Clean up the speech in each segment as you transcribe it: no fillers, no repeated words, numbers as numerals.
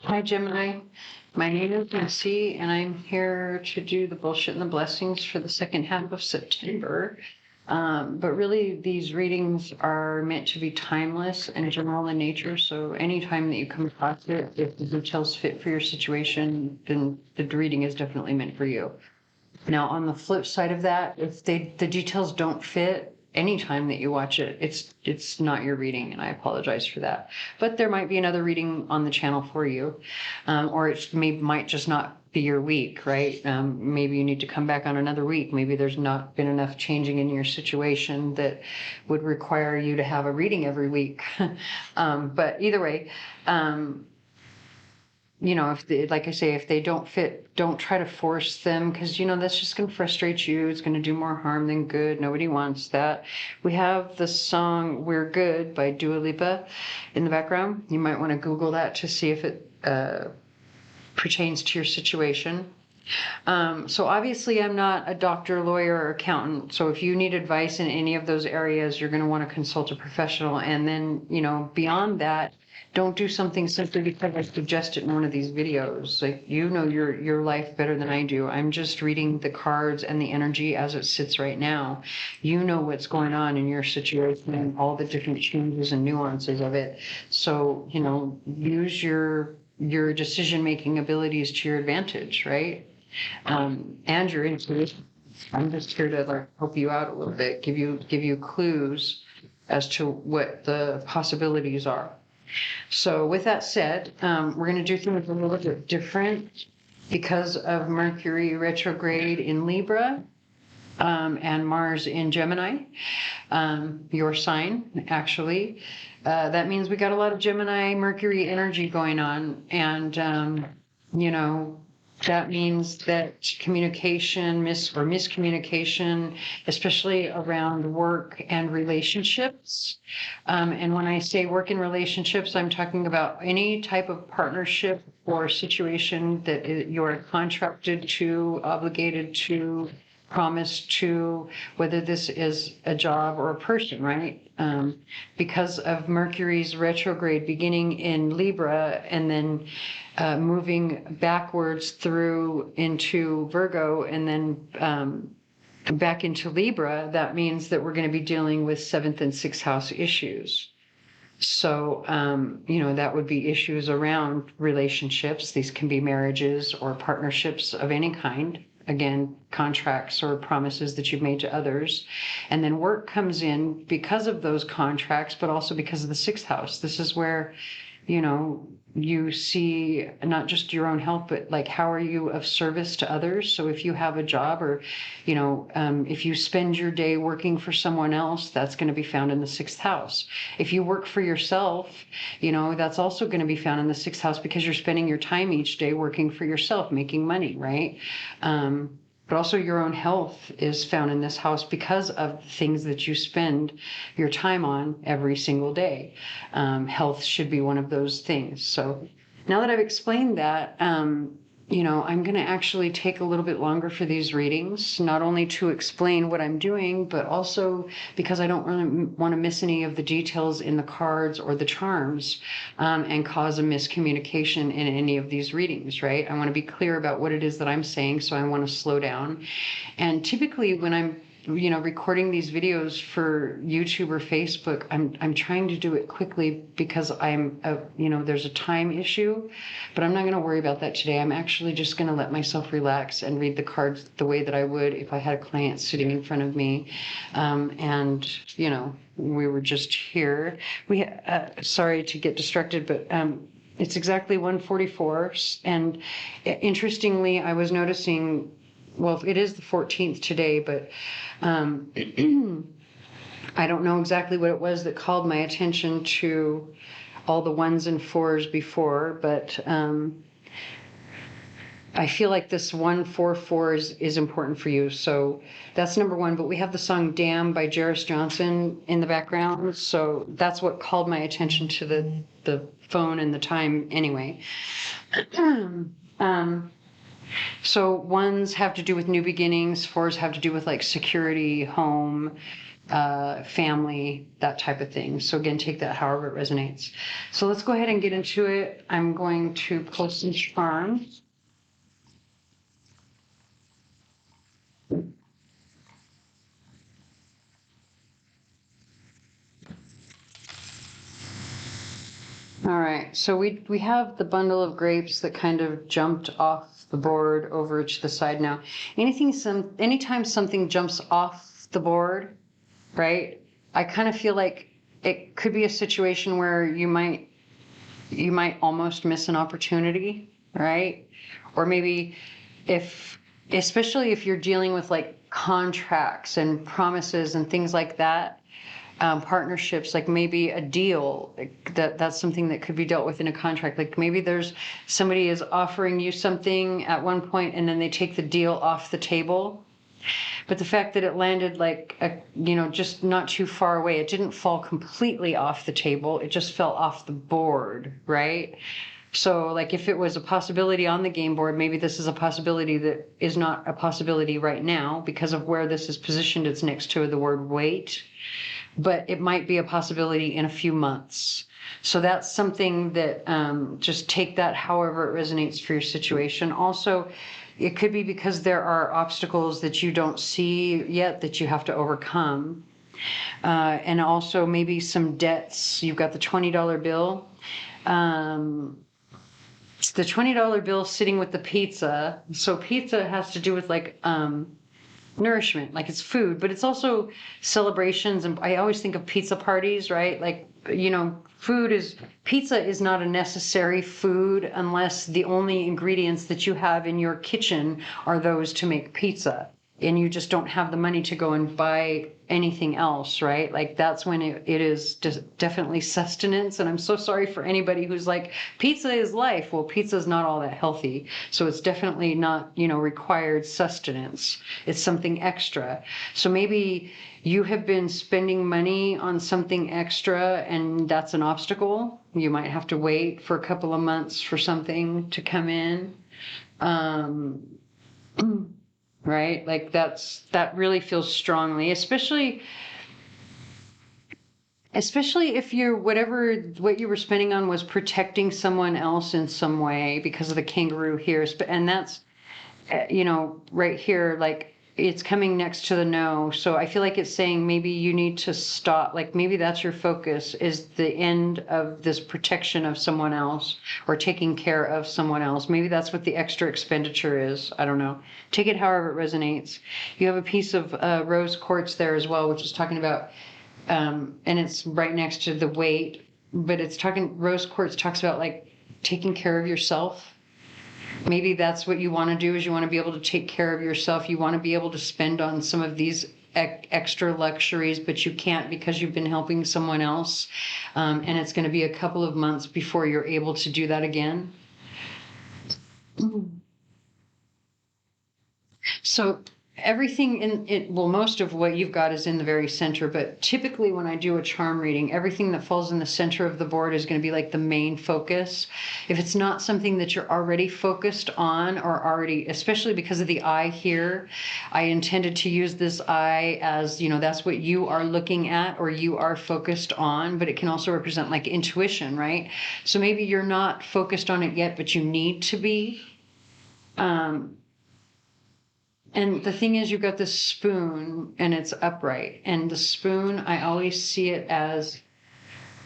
Hi, Gemini. My name is Missy, and I'm here to do the bullshit and the blessings for the second half of September. But really, these readings are meant to be timeless and general in nature. So anytime that you come across it, if the details fit for your situation, then the reading is definitely meant for you. Now, on the flip side of that, if the details don't fit, anytime that you watch it, it's not your reading, and I apologize for that. But there might be another reading on the channel for you, or it might just not be your week, right? Maybe you need to come back on another week. Maybe there's not been enough changing in your situation that would require you to have a reading every week. But either way, if they, like I say, if they don't fit, don't try to force them, because that's just going to frustrate you. It's going to do more harm than good. Nobody wants that. We have the song "We're Good" by Dua Lipa in the background. You might want to Google that to see if it pertains to your situation. So obviously I'm not a doctor, lawyer, or accountant. So if you need advice in any of those areas, you're going to want to consult a professional. And then, beyond that, don't do something simply because I suggest it in one of these videos. Like, your life better than I do. I'm just reading the cards and the energy as it sits right now. You know what's going on in your situation and all the different changes and nuances of it. So, use your decision-making abilities to your advantage, right? And your intuition. I'm just here to help you out a little bit, give you clues as to what the possibilities are. So with that said, we're going to do things a little bit different because of Mercury retrograde in Libra, and Mars in Gemini, your sign, actually. That means we got a lot of Gemini Mercury energy going on. And, that means that communication, miscommunication, especially around work and relationships. And when I say work and relationships, I'm talking about any type of partnership or situation that you're contracted to, obligated to, promised to, whether this is a job or a person, right? Because of Mercury's retrograde beginning in Libra and then moving backwards through into Virgo and then back into Libra, that means that we're going to be dealing with 7th and 6th house issues. So, that would be issues around relationships. These can be marriages or partnerships of any kind. Again, contracts or promises that you've made to others. And then work comes in because of those contracts, but also because of the 6th house. This is where, you see not just your own health, but how are you of service to others? So if you have a job or, if you spend your day working for someone else, that's going to be found in the 6th house. If you work for yourself, that's also going to be found in the 6th house because you're spending your time each day working for yourself, making money, right? But also your own health is found in this house because of things that you spend your time on every single day. Health should be one of those things. So now that I've explained that, I'm going to actually take a little bit longer for these readings, not only to explain what I'm doing, but also because I don't really want to miss any of the details in the cards or the charms, and cause a miscommunication in any of these readings, right? I want to be clear about what it is that I'm saying, so I want to slow down. And typically when I'm recording these videos for YouTube or Facebook, I'm trying to do it quickly because there's a time issue, but I'm not going to worry about that today. I'm actually just going to let myself relax and read the cards the way that I would if I had a client sitting in front of me. We were just here. Sorry to get distracted, but it's exactly 1:44. And interestingly, I was noticing, well, it is the 14th today, but I don't know exactly what it was that called my attention to all the 1s and 4s before, but I feel like this 144 is important for you. So that's number one. But we have the song "Damn" by Jairus Johnson in the background. So that's what called my attention to the phone and the time anyway. So 1s have to do with new beginnings, 4s have to do with security, home, family, that type of thing. So again, take that however it resonates. So let's go ahead and get into it. I'm going to pull some charms. All right, so we have the bundle of grapes that kind of jumped off the board over to the side now. Anytime something jumps off the board, right? I kind of feel like it could be a situation where you might almost miss an opportunity, right? Or maybe especially if you're dealing with like contracts and promises and things like that, partnerships, like maybe a deal, like that's something that could be dealt with in a contract. Like maybe somebody is offering you something at one point and then they take the deal off the table. But the fact that it landed like, just not too far away, it didn't fall completely off the table. It just fell off the board, right? So like if it was a possibility on the game board, maybe this is a possibility that is not a possibility right now because of where this is positioned. It's next to the word wait. But it might be a possibility in a few months. So that's something that just take that however it resonates for your situation. Also, it could be because there are obstacles that you don't see yet that you have to overcome. And also maybe some debts. You've got the $20 bill. It's the $20 bill sitting with the pizza. So pizza has to do with like nourishment, like it's food, but it's also celebrations. And I always think of pizza parties, right? Like, pizza is not a necessary food unless the only ingredients that you have in your kitchen are those to make pizza. And you just don't have the money to go and buy anything else, right? Like that's when it is just definitely sustenance. And I'm so sorry for anybody who's like, pizza is life. Well, pizza is not all that healthy. So it's definitely not, required sustenance. It's something extra. So maybe you have been spending money on something extra and that's an obstacle. You might have to wait for a couple of months for something to come in. Right? Like that really feels strongly, especially if what you were spending on was protecting someone else in some way because of the kangaroo here. And that's, right here, like it's coming next to the no. So I feel like it's saying maybe you need to stop. Like maybe that's your focus is the end of this protection of someone else or taking care of someone else. Maybe that's what the extra expenditure is. I don't know. Take it however it resonates. You have a piece of rose quartz there as well, which is talking about, and it's right next to the weight, but rose quartz talks about like taking care of yourself. Maybe that's what you want to do is you want to be able to take care of yourself. You want to be able to spend on some of these extra luxuries, but you can't because you've been helping someone else. And it's going to be a couple of months before you're able to do that again. So everything most of what you've got is in the very center, but typically when I do a charm reading, everything that falls in the center of the board is going to be like the main focus. If it's not something that you're already focused on or already, especially because of the eye here, I intended to use this eye as, that's what you are looking at or you are focused on, but it can also represent like intuition, right? So maybe you're not focused on it yet, but you need to be. And the thing is, you've got this spoon and it's upright. And the spoon, I always see it as,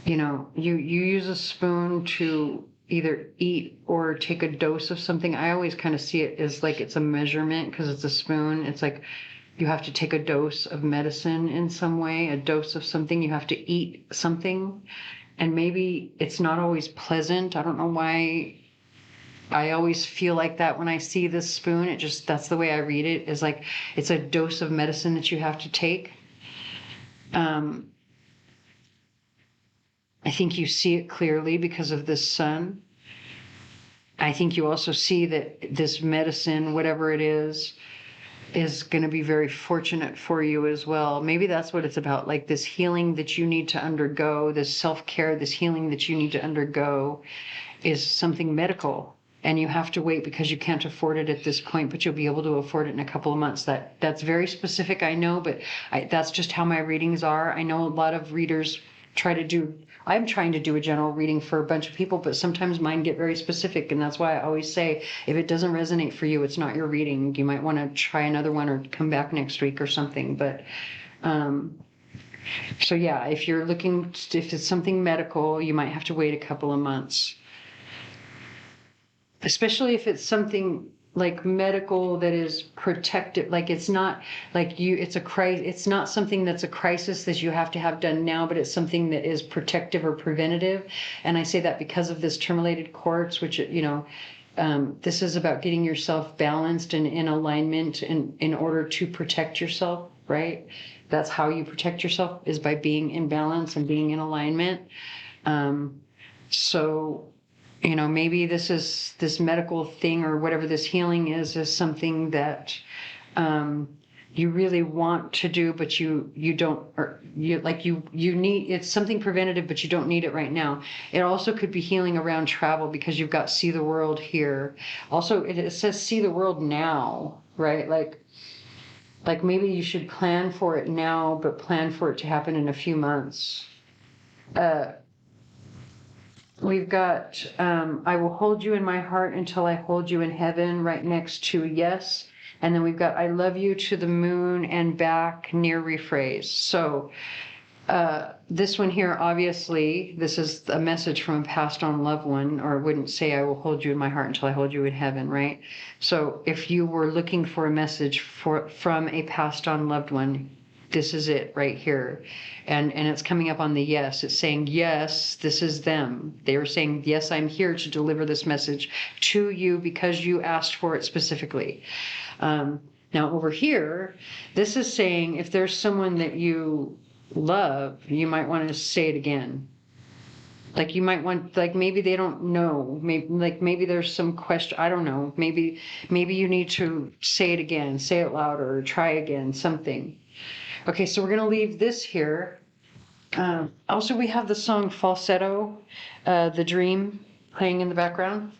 you use a spoon to either eat or take a dose of something. I always kind of see it as like it's a measurement because it's a spoon. It's like you have to take a dose of medicine in some way, a dose of something. You have to eat something. And maybe it's not always pleasant. I don't know why. I always feel like that when I see this spoon. That's the way I read it, is like it's a dose of medicine that you have to take. I think you see it clearly because of this sun. I think you also see that this medicine, whatever it is going to be very fortunate for you as well. Maybe that's what it's about, like this healing that you need to undergo, this self-care, this healing that you need to undergo is something medical. and you have to wait because you can't afford it at this point, but you'll be able to afford it in a couple of months. That's very specific, I know, but that's just how my readings are. I know a lot of readers I'm trying to do a general reading for a bunch of people, but sometimes mine get very specific. And that's why I always say, if it doesn't resonate for you, it's not your reading. You might want to try another one or come back next week or something. But, so yeah, if it's something medical, you might have to wait a couple of months. Especially if it's something like medical that is protective, like it's not like it's not something that's a crisis that you have to have done now, but it's something that is protective or preventative. And I say that because of this terminated quartz, which, this is about getting yourself balanced and in alignment in order to protect yourself, right? That's how you protect yourself, is by being in balance and being in alignment. So maybe this medical thing or whatever this healing is something that you really want to do, but you don't, or you need, it's something preventative, but you don't need it right now. It also could be healing around travel, because you've got see the world here. Also, it says see the world now, right? Like maybe you should plan for it now, but plan for it to happen in a few months. We've got, I will hold you in my heart until I hold you in heaven, right next to yes. And then we've got, I love you to the moon and back, near rephrase. So this one here, obviously, this is a message from a passed on loved one, or I wouldn't say I will hold you in my heart until I hold you in heaven, right? So if you were looking for a message from a passed on loved one, this is it right here. And it's coming up on the yes. It's saying, yes, this is them. They were saying, yes, I'm here to deliver this message to you because you asked for it specifically. Now over here, this is saying if there's someone that you love, you might want to say it again. Like you might want, like maybe they don't know, maybe there's some question, I don't know, maybe you need to say it again, say it louder, or try again, something. Okay, so we're going to leave this here. Also, we have the song Falsetto, The Dream, playing in the background.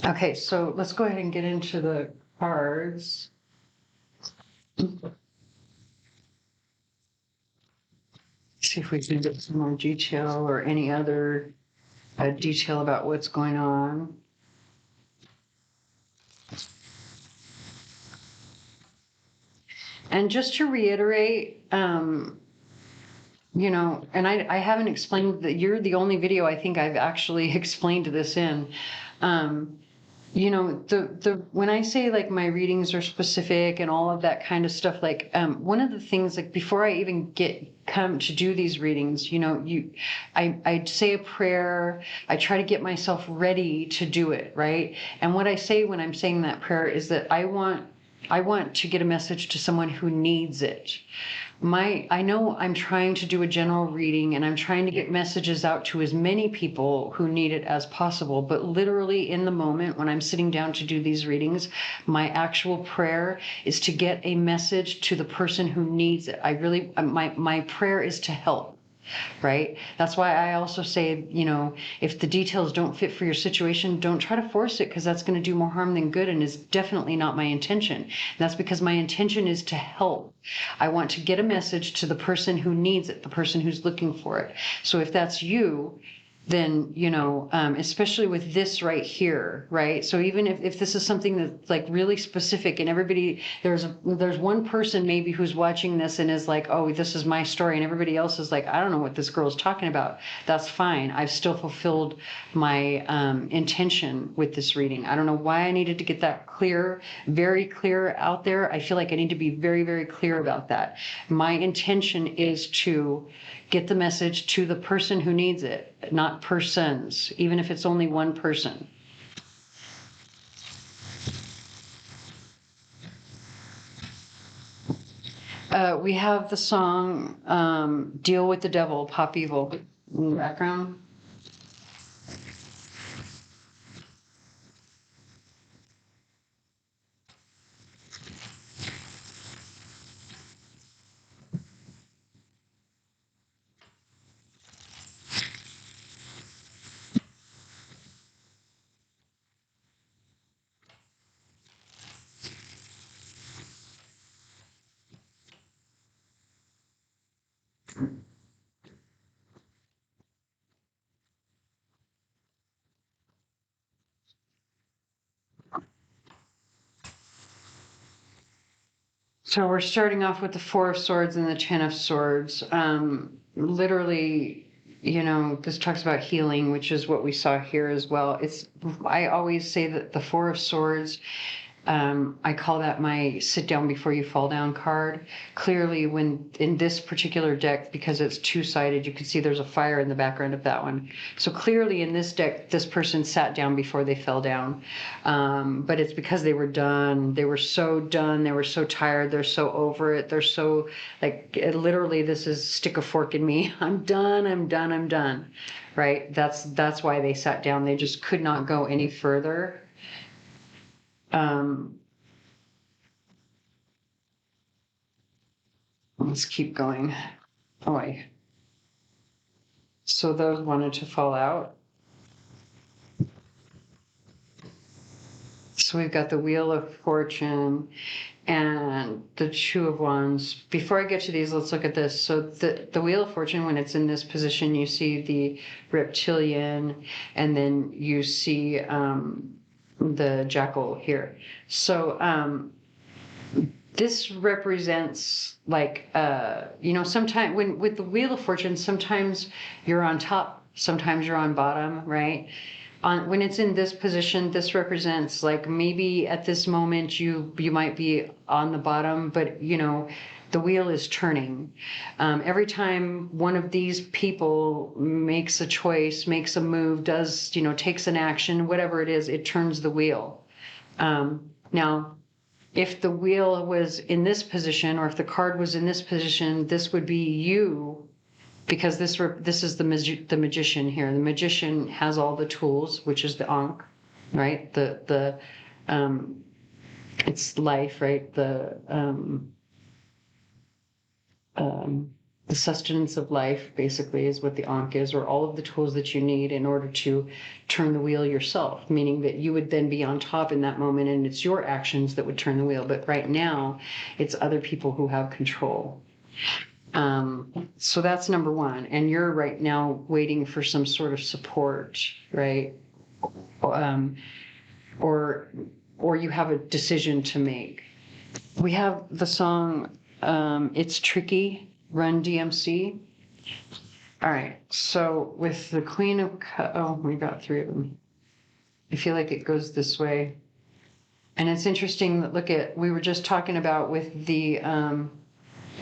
Okay, so let's go ahead and get into the cards. See if we can get some more detail or any other detail about what's going on. And just to reiterate, and I haven't explained that, you're the only video I think I've actually explained this in. When I say like my readings are specific and all of that kind of stuff, like one of the things, like before I even come to do these readings, I say a prayer, I try to get myself ready to do it, right? And what I say when I'm saying that prayer is that I want to get a message to someone who needs it. I know I'm trying to do a general reading and I'm trying to get messages out to as many people who need it as possible, but literally in the moment when I'm sitting down to do these readings, my actual prayer is to get a message to the person who needs it. My prayer is to help. Right? That's why I also say, if the details don't fit for your situation, don't try to force it, because that's going to do more harm than good and is definitely not my intention. And that's because my intention is to help. I want to get a message to the person who needs it, the person who's looking for it. So if that's you, then, especially with this right here, right? So even if this is something that's like really specific and everybody, there's one person maybe who's watching this and is like, oh, this is my story. And everybody else is like, I don't know what this girl's talking about. That's fine. I've still fulfilled my intention with this reading. I don't know why I needed to get that clear, very clear out there. I feel like I need to be very, very clear about that. My intention is to get the message to the person who needs it, not persons, even if it's only one person. We have the song Deal with the Devil, Pop Evil in the background. So we're starting off with the Four of Swords and the Ten of Swords. Literally, this talks about healing, which is what we saw here as well. I always say that the Four of Swords, I call that my sit down before you fall down card. Clearly, when in this particular deck, because it's two-sided, you can see there's a fire in the background of that one. So clearly in this deck, this person sat down before they fell down. But it's because they were done. They were so done. They were so tired. They're so over it. They're so literally, this is stick a fork in me. I'm done. I'm done. I'm done. Right? That's why they sat down. They just could not go any further. Let's keep going. Oh, so those wanted to fall out. So we've got the Wheel of Fortune and the Two of Wands. Before I get to these, let's look at this. So the Wheel of Fortune, when it's in this position, you see the reptilian, and then you see the jackal here. So this represents sometimes with the Wheel of Fortune, sometimes you're on top, sometimes you're on bottom, right? When it's in this position, this represents maybe at this moment you might be on the bottom, but the wheel is turning. Every time one of these people makes a choice, makes a move, takes an action, whatever it is, it turns the wheel. Now, if the wheel was in this position, or if the card was in this position, this would be you, because this is the magician here. The magician has all the tools, which is the Ankh, right? It's life, right? The sustenance of life, basically, is what the Ankh is, or all of the tools that you need in order to turn the wheel yourself, meaning that you would then be on top in that moment, and it's your actions that would turn the wheel. But right now, it's other people who have control. So that's number one. And you're right now waiting for some sort of support, right? Or you have a decision to make. We have the song, It's Tricky, Run DMC. All right. So with the Queen of we got three of them. I feel like it goes this way. And it's interesting that we were just talking about with the,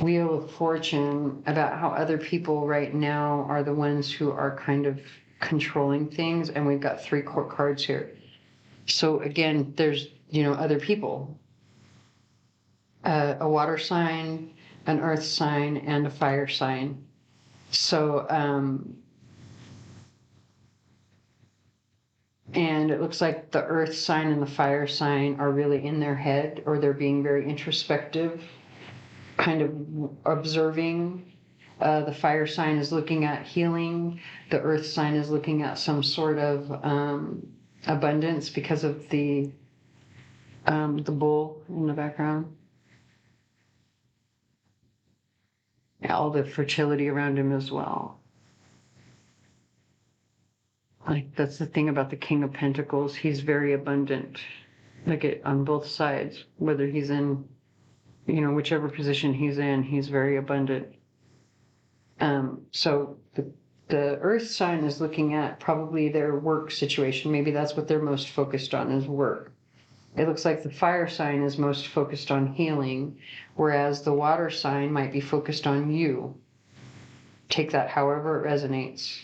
Wheel of Fortune, about how other people right now are the ones who are kind of controlling things, and we've got three court cards here. So again, there's other people, a water sign, an earth sign, and a fire sign. So and it looks like the earth sign and the fire sign are really in their head, or they're being very introspective, kind of observing. The fire sign is looking at healing. The earth sign is looking at some sort of abundance because of the bull in the background. All the fertility around him as well. That's the thing about the King of Pentacles. He's very abundant, on both sides, whether he's in whichever position he's in, he's very abundant. So the earth sign is looking at probably their work situation. Maybe that's what they're most focused on, is work. It looks like the fire sign is most focused on healing, whereas the water sign might be focused on you. Take that however it resonates.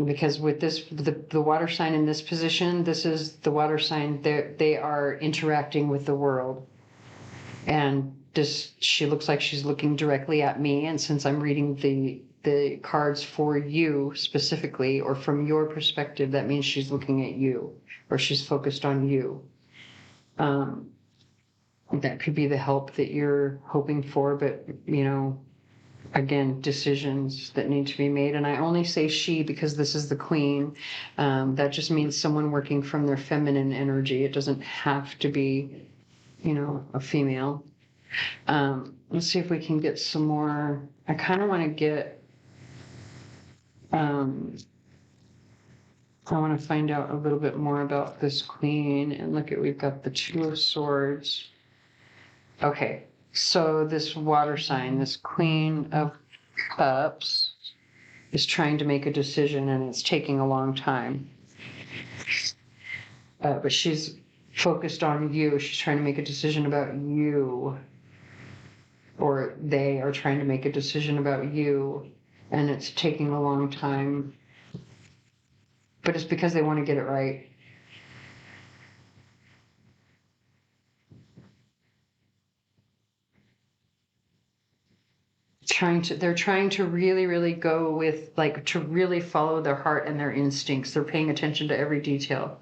Because with this, the water sign in this position, this is the water sign, they are interacting with the world. And she looks like she's looking directly at me. And since I'm reading the cards for you specifically, or from your perspective, that means she's looking at you, or she's focused on you. That could be the help that you're hoping for, but again, decisions that need to be made. And I only say she because this is the queen. That just means someone working from their feminine energy. It doesn't have to be, a female. Let's see if we can get some more. I kind of want to get I want to find out a little bit more about this queen, and look at, we've got the Two of Swords. Okay, so this water sign, this Queen of Cups, is trying to make a decision, and it's taking a long time. But she's focused on you. She's trying to make a decision about you. Or they are trying to make a decision about you, and it's taking a long time. But it's because they want to get it right. They're trying to really go with, like, to really follow their heart and their instincts. They're paying attention to every detail.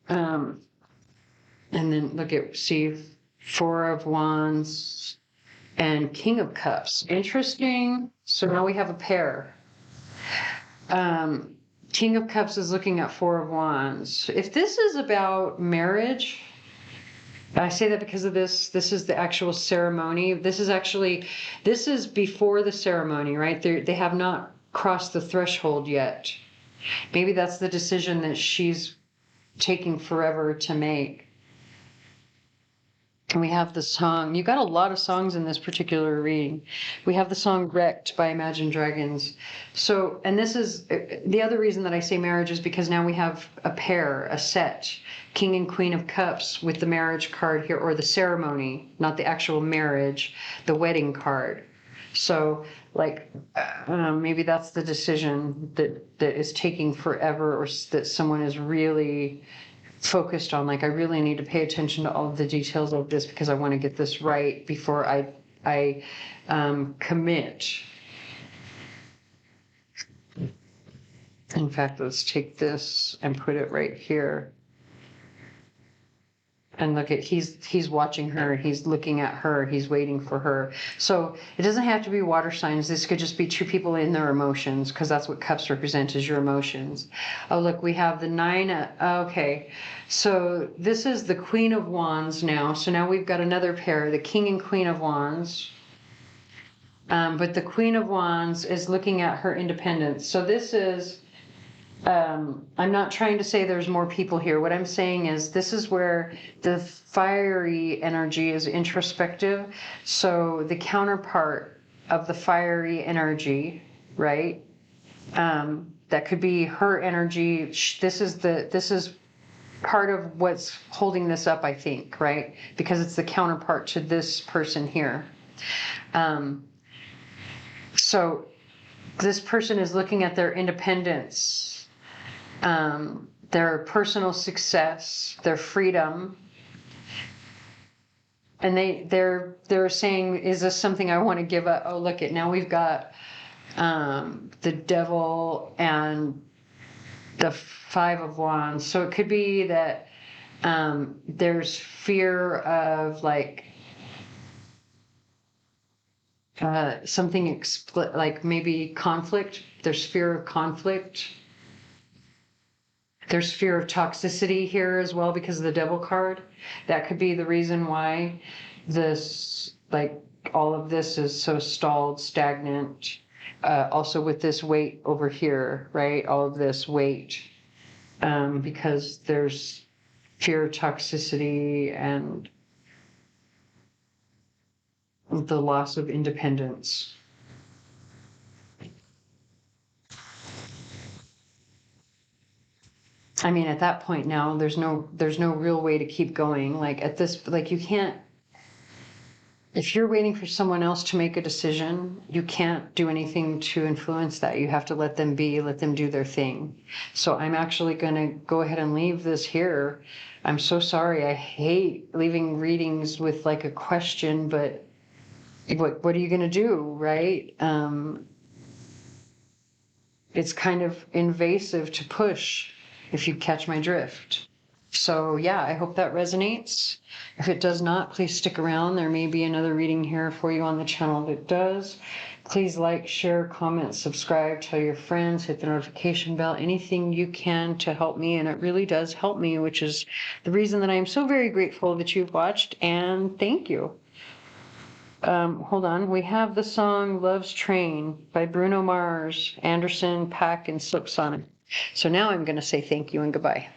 And then look at, see, Four of Wands and King of Cups. Interesting. So now we have a pair. King of Cups is looking at Four of Wands. If this is about marriage, I say that because of this is the actual ceremony. This is before the ceremony, right? They have not crossed the threshold yet. Maybe that's the decision that she's taking forever to make. And we have the song. You got a lot of songs in this particular reading. We have the song Wrecked by Imagine Dragons. So, and this is the other reason that I say marriage, is because now we have a pair, a set, King and Queen of Cups, with the marriage card here, or the ceremony, not the actual marriage, the wedding card. So, like, maybe that's the decision that is taking forever, or that someone is really focused on. Like, I really need to pay attention to all of the details of this because I want to get this right before I commit. In fact, let's take this and put it right here. And look at, he's watching her, he's looking at her, he's waiting for her. So it doesn't have to be water signs. This could just be two people in their emotions, because that's what cups represent, is your emotions. Oh, look, we have the nine. Okay, so this is the Queen of Wands now. So now we've got another pair, the King and Queen of Wands. But the Queen of Wands is looking at her independence. So this is, I'm not trying to say there's more people here. What I'm saying is this is where the fiery energy is introspective. So the counterpart of the fiery energy, right? That could be her energy. This is part of what's holding this up, I think, right? Because it's the counterpart to this person here. So this person is looking at their independence, their personal success, their freedom, and they're saying, is this something I want to give up? Oh, look at, now we've got the Devil and the Five of Wands. So it could be that there's fear of, like, something like maybe conflict. There's fear of conflict. There's fear of toxicity here as well because of the Devil card. That could be the reason why this, like, all of this is so stalled, stagnant. Also with this weight over here, right? All of this weight, because there's fear of toxicity and the loss of independence. I mean, at that point now, there's no real way to keep going. Like, at this, like, you can't, if you're waiting for someone else to make a decision, you can't do anything to influence that. You have to let them be, let them do their thing. So I'm actually going to go ahead and leave this here. I'm so sorry. I hate leaving readings with, like, a question, but what are you going to do, right? It's kind of invasive to push, if you catch my drift. So yeah, I hope that resonates. If it does not, please stick around. There may be another reading here for you on the channel that does. Please like, share, comment, subscribe, tell your friends, hit the notification bell, anything you can to help me. And it really does help me, which is the reason that I am so very grateful that you've watched, and thank you. Hold on. We have the song Love's Train by Bruno Mars, Anderson, Paak, and Silk Sonic. So now I'm going to say thank you and goodbye.